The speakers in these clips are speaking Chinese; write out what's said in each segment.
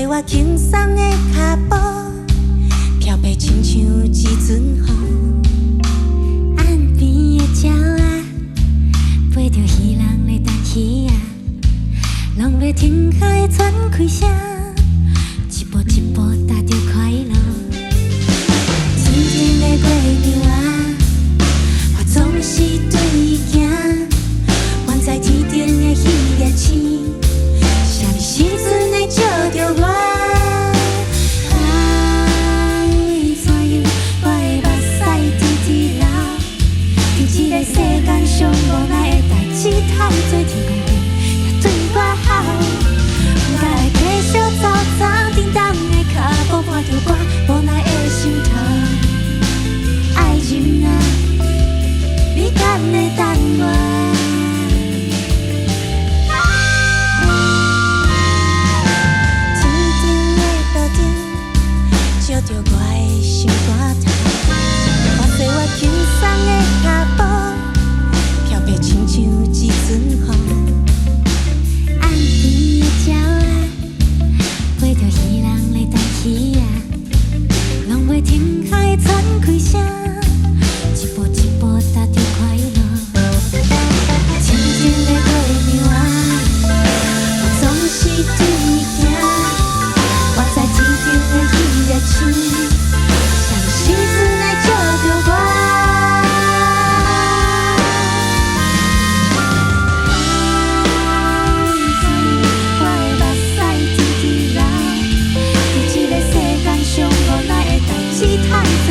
做我轻松的脚步，飘飞亲像一阵风。岸边的鸟仔，飞着鱼人咧等鱼仔，拢要停海喘气声，一步一步踏着快乐。真正的月亮啊，我总是对伊行，远在天顶的彼粒星。 啥物时阵会照着我？怎样我的目屎直直流？伫这个世间上无奈的代志太多，天公地也对我好。我来继续走走叮当的脚步，伴着我无奈的心头。爱人啊，你敢会等我？ 照着我的心肝头，我做我轻松的脚步，飘飞亲像一阵风。岸边的鸟仔，飞着鱼人咧等鱼仔，拢袂停海喘气声，一步一步踏着快乐。真正的月亮啊，我总是对伊行，我在天顶的彼粒星。 啥物时阵来照着我？我的目屎直直流，伫这个世间上无奈的代志太多，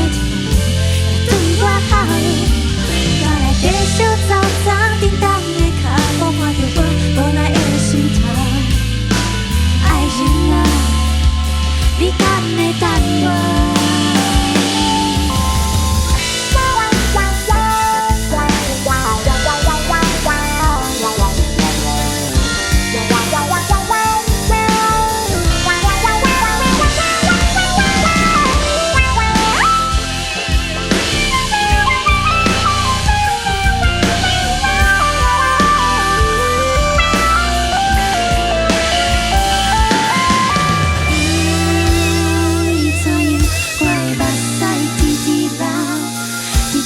也对我好。我来继续走走叮当的脚步，伴着我无奈的心头。爱人啊，你敢会等我？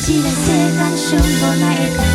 这个世间上无奈的。